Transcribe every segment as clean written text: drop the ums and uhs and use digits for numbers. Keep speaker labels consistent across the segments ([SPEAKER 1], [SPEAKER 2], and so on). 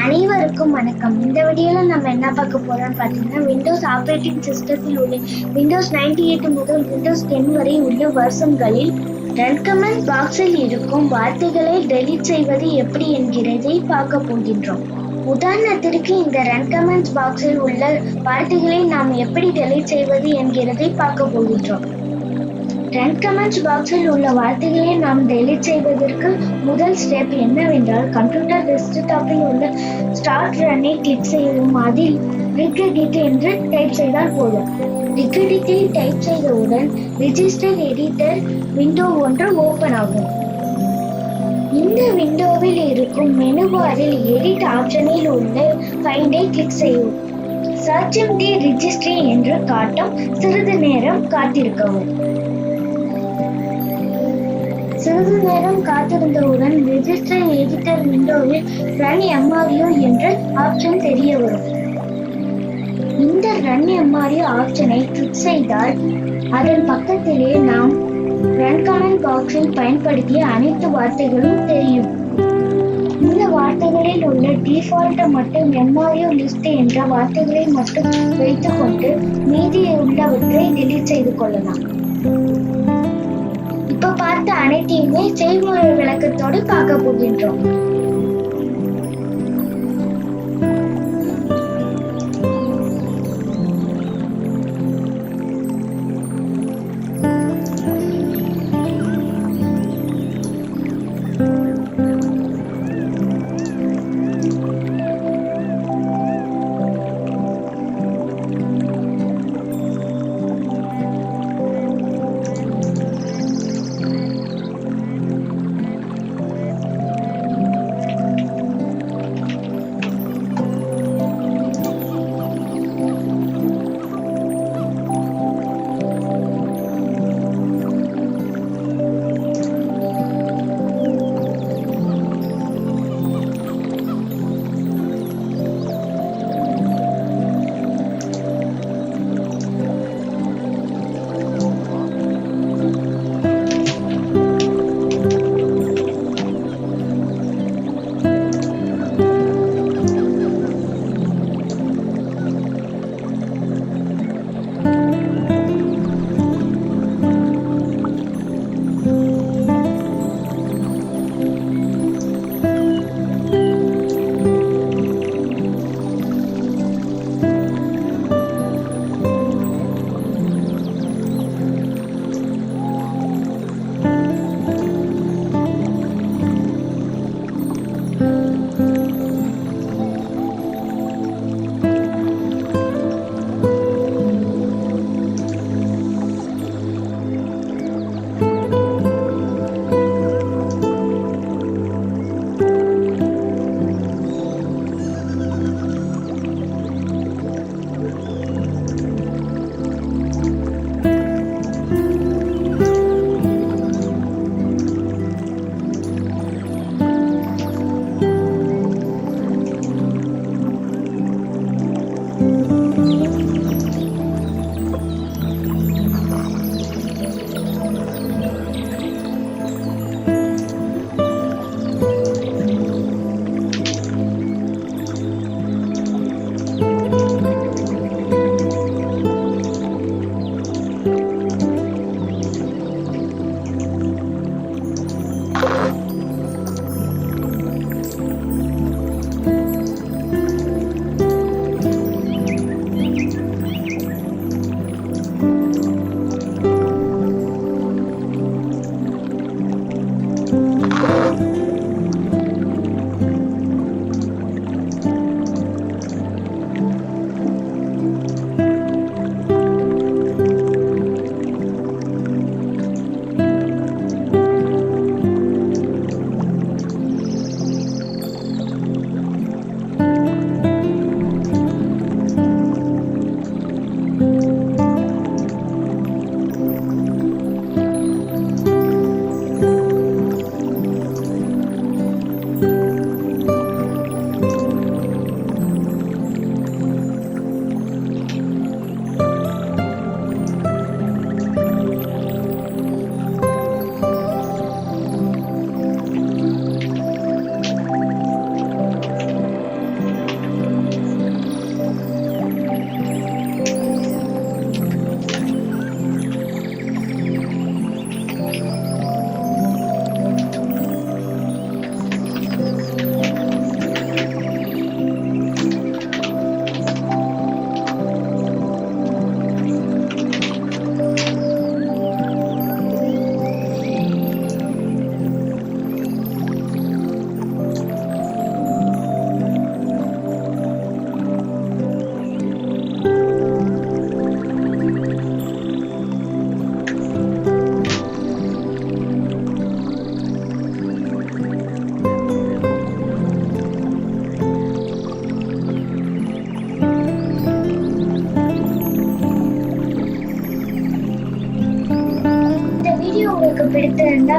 [SPEAKER 1] அனைவருக்கும் வணக்கம். இந்த வீடியோல நம்ம என்ன பார்க்க போறோம்னு பார்த்தீங்கன்னா, விண்டோஸ் ஆபரேட்டிங் சிஸ்டத்தில் உள்ள விண்டோஸ் 98 முதல் விண்டோஸ் 10 வரை உள்ள வெர்ஷன்களில் ரன் கமாண்ட் பாக்ஸில் இருக்கும் வார்த்தைகளை டெலீட் செய்வது எப்படி என்கிறதை பார்க்க போகின்றோம். உதாரணத்திற்கு இந்த ரன் கமாண்ட் பாக்ஸில் உள்ள வார்த்தைகளை நாம் எப்படி டெலீட் செய்வது என்கிறதை பார்க்க போகின்றோம். ரன் கமாண்ட் பாக்ஸில் உள்ள வார்த்தைகளை நாம் டெலீட் செய்வதற்கு முதல் ஸ்டெப் என்னவென்றால், கம்ப்யூட்டர் டெஸ்க்டாப்பில் உள்ள ஸ்டார்ட் ரன்னை கிளிக் செய்யவும் அதில் Regedit என்று டைப் செய்தால் போதும். Regedit டைப் செய்தவுடன் ரெஜிஸ்டர் எடிட்டர் விண்டோ ஒன்று ஓபன் ஆகும். இந்த விண்டோவில் இருக்கும் மெனு பாரில் எடிட் ஆப்ஷனில் உள்ள ஃபைண்டை கிளிக் செய்யவும். சர்ச்சிங் தி ரெஜிஸ்ட்ரி என்று காட்டும். சிறிது நேரம் காத்திருக்கவும். சிறிது நேரம் காத்திருந்தவுடன் ரெஜிஸ்டர் எடிட்டர் விண்டோவில் RunMRU என்ற ஆப்ஷன் தெரிய வரும். இந்த RunMRU ஆப்ஷனை கிளிக் செய்தால் அதன் பக்கத்திலே நாம் ரன் கமாண்ட் பாக்ஸில் பயன்படுத்திய அனைத்து வார்த்தைகளும் தெரியும். இந்த வார்த்தைகளில் உள்ள டிஃபால்ட் மற்றும் MRU லிஸ்ட் என்ற வார்த்தைகளை மட்டும் வைத்துக்கொண்டு மீதி உள்ளவற்றை டெலீட் செய்து கொள்ளலாம். இப்ப பார்த்த அனைத்தையுமே செய்முறை விளக்கத்தோடு பார்க்க போகின்றோம்.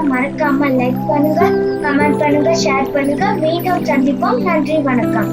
[SPEAKER 1] மறக்காம லைக் பண்ணுங்க, கமெண்ட் பண்ணுங்க, ஷேர் பண்ணுங்க. மீண்டும் சந்திப்போம். நன்றி, வணக்கம்.